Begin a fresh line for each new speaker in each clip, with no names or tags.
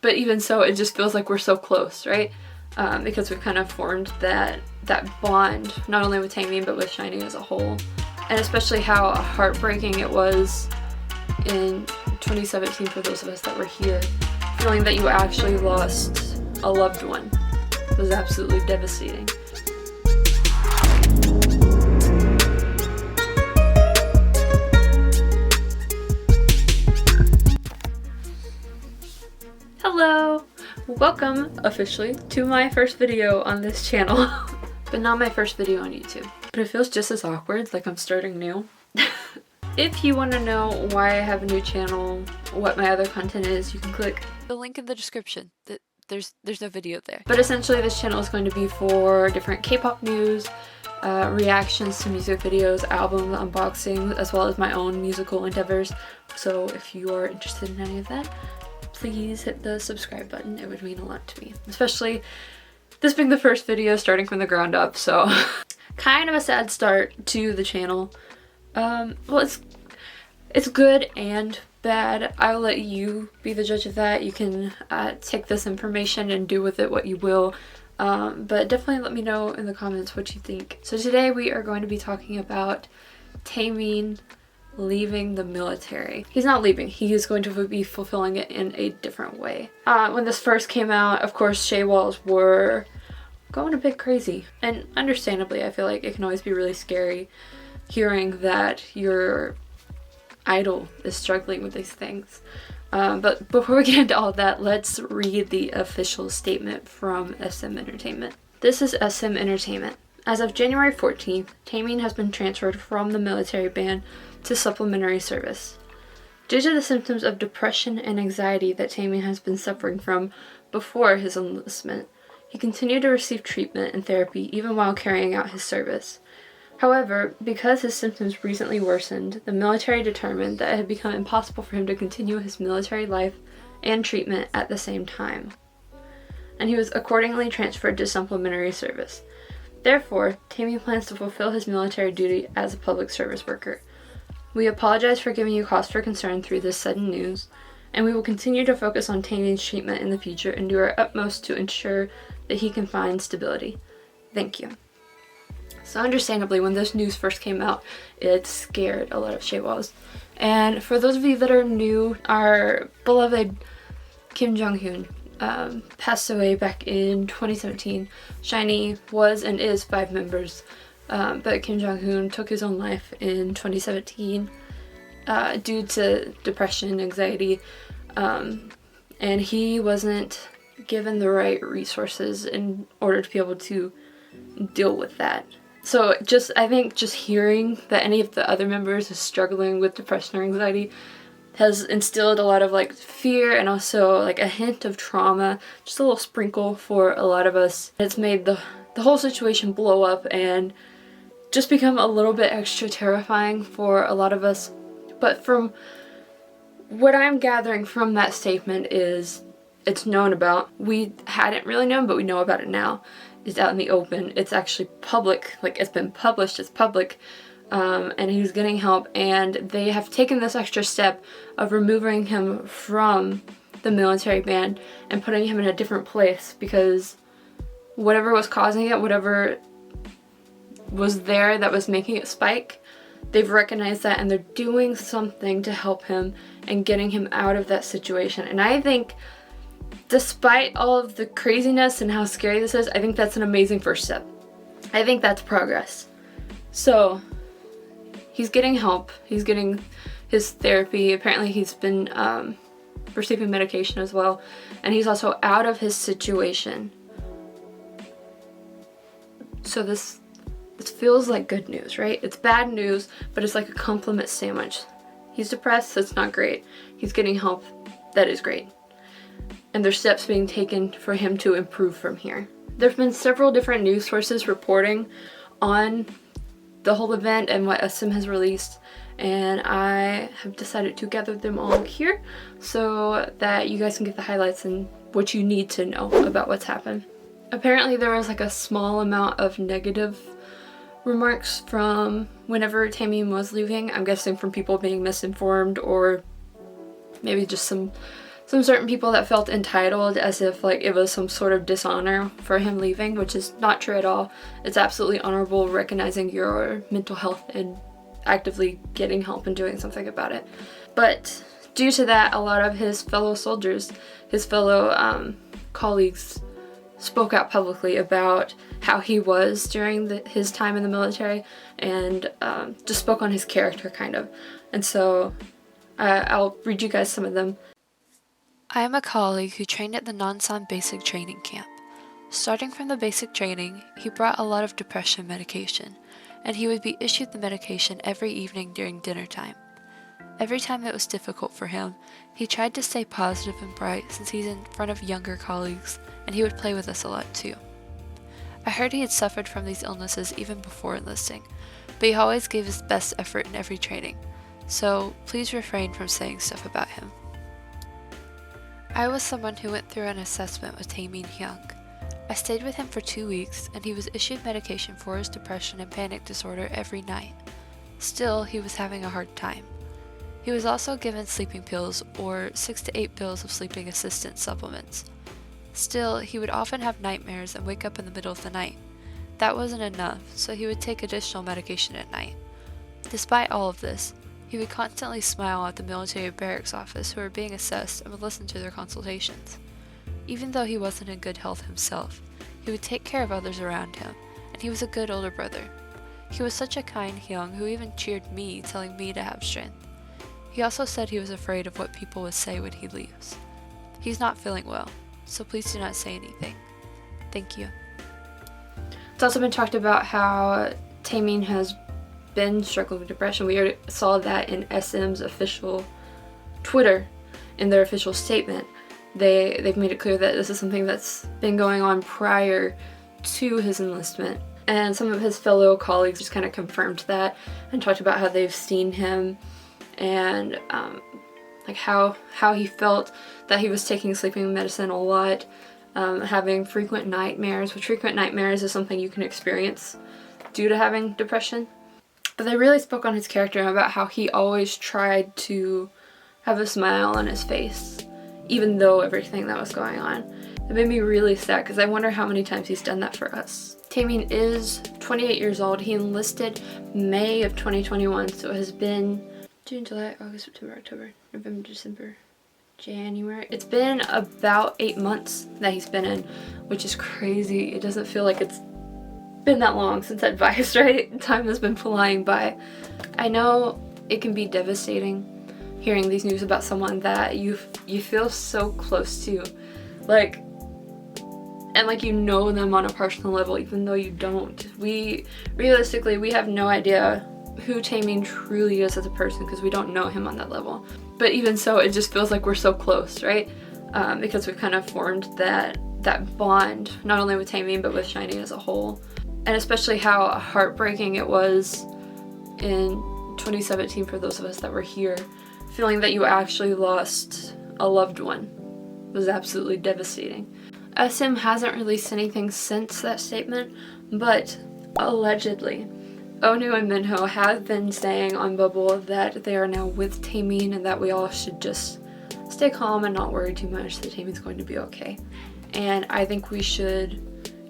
but even so, it just feels like we're so close, right? Because we've kind of formed that bond, not only with Taemin, but with SHINee as a whole. And especially how heartbreaking it was in 2017 for those of us that were here. Feeling that you actually lost a loved one was absolutely devastating. Hello! Welcome, officially, to my first video on this channel. But not my first video on YouTube. But it feels just as awkward, like I'm starting new. If you want to know why I have a new channel, what my other content is, you can click the link in the description. There's no video there. But essentially this channel is going to be for different K-pop news, reactions to music videos, album unboxing, as well as my own musical endeavors. So if you are interested in any of that, please hit the subscribe button. It would mean a lot to me. Especially this being the first video starting from the ground up, so kind of a sad start to the channel. Well, it's good and bad. I'll let you be the judge of that. You can take this information and do with it what you will. But definitely let me know in the comments what you think. So today we are going to be talking about Taemin leaving the military. He's not leaving, he is going to be fulfilling it in a different way. When this first came out, of course, Shaywalls were going a bit crazy. And understandably, I feel like it can always be really scary hearing that your idol is struggling with these things. But before we get into all of that, let's read the official statement from SM Entertainment. This is SM Entertainment. As of January 14th, Taemin has been transferred from the military band to supplementary service. Due to the symptoms of depression and anxiety that Taemin has been suffering from before his enlistment, he continued to receive treatment and therapy even while carrying out his service. However, because his symptoms recently worsened, the military determined that it had become impossible for him to continue his military life and treatment at the same time, and he was accordingly transferred to supplementary service. Therefore, Taemin plans to fulfill his military duty as a public service worker. We apologize for giving you cause for concern through this sudden news, and we will continue to focus on Taemin's treatment in the future and do our utmost to ensure that he can find stability. Thank you. So understandably, when this news first came out, it scared a lot of Shaywalls. And for those of you that are new, our beloved Kim Jong-hoon passed away back in 2017. SHINee was and is 5 members. But Kim Jong-hoon took his own life in 2017 due to depression, anxiety, and he wasn't given the right resources in order to be able to deal with that. So I think just hearing that any of the other members is struggling with depression or anxiety has instilled a lot of like fear and also like a hint of trauma, just a little sprinkle for a lot of us. It's made the whole situation blow up and just become a little bit extra terrifying for a lot of us. But from what I'm gathering from that statement is it's known about. We hadn't really known, but we know about it now. It's out in the open. It's actually public, like it's been published, it's public. And he's getting help, and they have taken this extra step of removing him from the military band and putting him in a different place because whatever was causing it, whatever was there that was making it spike, they've recognized that and they're doing something to help him and getting him out of that situation. And I think despite all of the craziness and how scary this is, I think that's an amazing first step. I think that's progress. So he's getting help, he's getting his therapy, apparently he's been receiving medication as well, and he's also out of his situation. So this feels like good news, right? It's bad news, but it's like a compliment sandwich. He's depressed, that's not great. He's getting help, that is great. And there's steps being taken for him to improve from here. There have been several different news sources reporting on the whole event and what SM has released, and I have decided to gather them all here so that you guys can get the highlights and what you need to know about what's happened. Apparently there was like a small amount of negative remarks from whenever Taemin was leaving. I'm guessing from people being misinformed or maybe just some some certain people that felt entitled, as if like it was some sort of dishonor for him leaving, which is not true at all. It's absolutely honorable recognizing your mental health and actively getting help and doing something about it. But due to that, a lot of his fellow soldiers, his fellow colleagues, spoke out publicly about how he was during his time in the military, and just spoke on his character, kind of. And so I'll read you guys some of them.
I am a colleague who trained at the Nonsan Basic Training Camp. Starting from the basic training, he brought a lot of depression medication, and he would be issued the medication every evening during dinner time. Every time it was difficult for him, he tried to stay positive and bright since he's in front of younger colleagues, and he would play with us a lot too. I heard he had suffered from these illnesses even before enlisting, but he always gave his best effort in every training, so please refrain from saying stuff about him. I was someone who went through an assessment with Taemin Hyung. I stayed with him for 2 weeks, and he was issued medication for his depression and panic disorder every night. Still, he was having a hard time. He was also given sleeping pills, or 6 to 8 pills of sleeping assistance supplements. Still, he would often have nightmares and wake up in the middle of the night. That wasn't enough, so he would take additional medication at night. Despite all of this, he would constantly smile at the military barracks office who were being assessed and would listen to their consultations. Even though he wasn't in good health himself, he would take care of others around him, and he was a good older brother. He was such a kind Hyung who even cheered me, telling me to have strength. He also said he was afraid of what people would say when he leaves. He's not feeling well, so please do not say anything. Thank you.
It's also been talked about how Taemin has been struggling with depression. We already saw that in SM's official Twitter, in their official statement. They've made it clear that this is something that's been going on prior to his enlistment. And some of his fellow colleagues just kind of confirmed that and talked about how they've seen him, and like how he felt that he was taking sleeping medicine a lot, having frequent nightmares, which frequent nightmares is something you can experience due to having depression. But they really spoke on his character about how he always tried to have a smile on his face, even though everything that was going on. It made me really sad because I wonder how many times he's done that for us. Taemin is 28 years old. He enlisted May of 2021, so it has been June, July, August, September, October, November, December, January. It's been about 8 months that he's been in, which is crazy. It doesn't feel like it's been that long since advice, right? Time has been flying by. I know it can be devastating hearing these news about someone that you feel so close to, like, and like you know them on a personal level, even though you don't. Realistically, we have no idea who Taemin truly is as a person because we don't know him on that level. But even so, it just feels like we're so close, right? Because we've kind of formed that bond, not only with Taemin, but with SHINee as a whole. And especially how heartbreaking it was in 2017 for those of us that were here. Feeling that you actually lost a loved one was absolutely devastating. SM hasn't released anything since that statement, but allegedly, Onu and Minho have been saying on Bubble that they are now with Taemin and that we all should just stay calm and not worry too much, that Taemin's going to be okay. And I think we should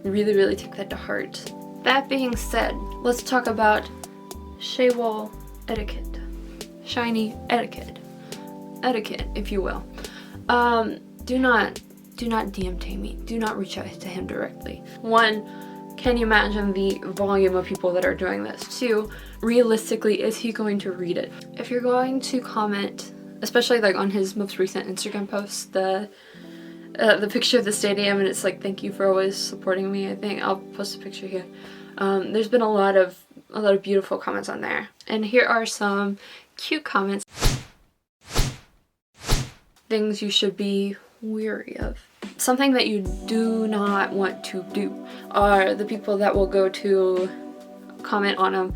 really, really take that to heart. That being said, let's talk about Shaewol etiquette. SHINee etiquette. Etiquette, if you will. Do not DM Taemin. Do not reach out to him directly. One, can you imagine the volume of people that are doing this? Two, realistically, is he going to read it? If you're going to comment, especially like on his most recent Instagram post, the picture of the stadium, and it's like, thank you for always supporting me. I think I'll post a picture here. There's been a lot of beautiful comments on there, and here are some cute comments. Things you should be weary of. Something that you do not want to do are the people that will go to comment on them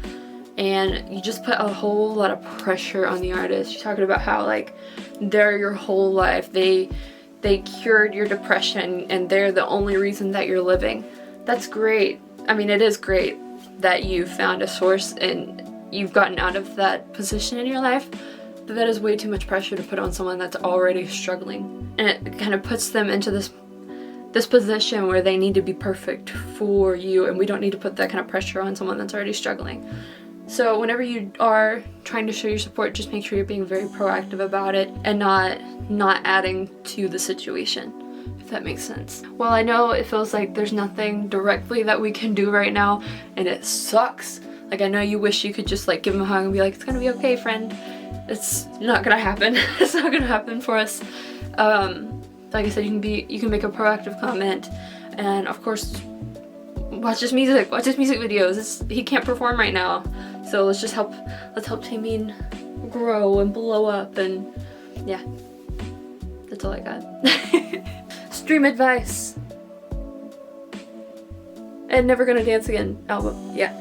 and you just put a whole lot of pressure on the artist. You're talking about how like they're your whole life, they cured your depression and they're the only reason that you're living. That's great. I mean, it is great that you found a source and you've gotten out of that position in your life, that is way too much pressure to put on someone that's already struggling. And it kind of puts them into this position where they need to be perfect for you, and we don't need to put that kind of pressure on someone that's already struggling. So whenever you are trying to show your support, just make sure you're being very proactive about it and not adding to the situation, if that makes sense. Well, I know it feels like there's nothing directly that we can do right now, and it sucks. Like, I know you wish you could just like give him a hug and be like, it's gonna be okay, friend. It's not gonna happen. It's not gonna happen for us. Like I said, you can make a proactive comment, and of course, watch his music videos. He can't perform right now, so let's help Taemin grow and blow up, and yeah, that's all I got. Stream advice. And Never Gonna Dance Again album. Yeah,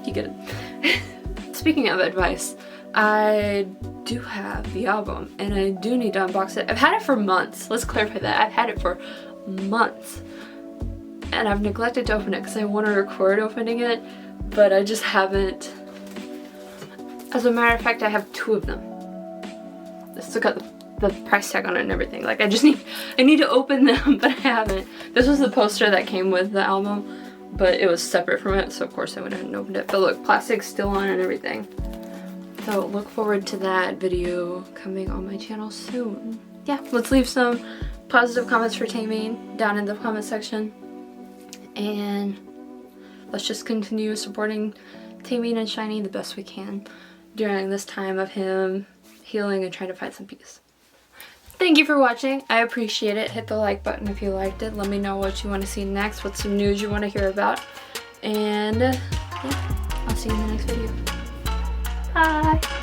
you get it. Speaking of advice, I do have the album, and I do need to unbox it. I've had it for months. Let's clarify that. I've had it for months, and I've neglected to open it because I want to record opening it, but I just haven't. As a matter of fact, I have 2 of them. I still got the price tag on it and everything. Like, I need to open them, but I haven't. This was the poster that came with the album, but it was separate from it, so of course I went ahead and opened it. But look, plastic's still on and everything. So look forward to that video coming on my channel soon. Yeah, let's leave some positive comments for Taemin down in the comment section. And let's just continue supporting Taemin and SHINee the best we can during this time of him healing and trying to find some peace. Thank you for watching. I appreciate it. Hit the like button if you liked it. Let me know what you want to see next, what's some news you want to hear about. And yeah, I'll see you in the next video. Bye!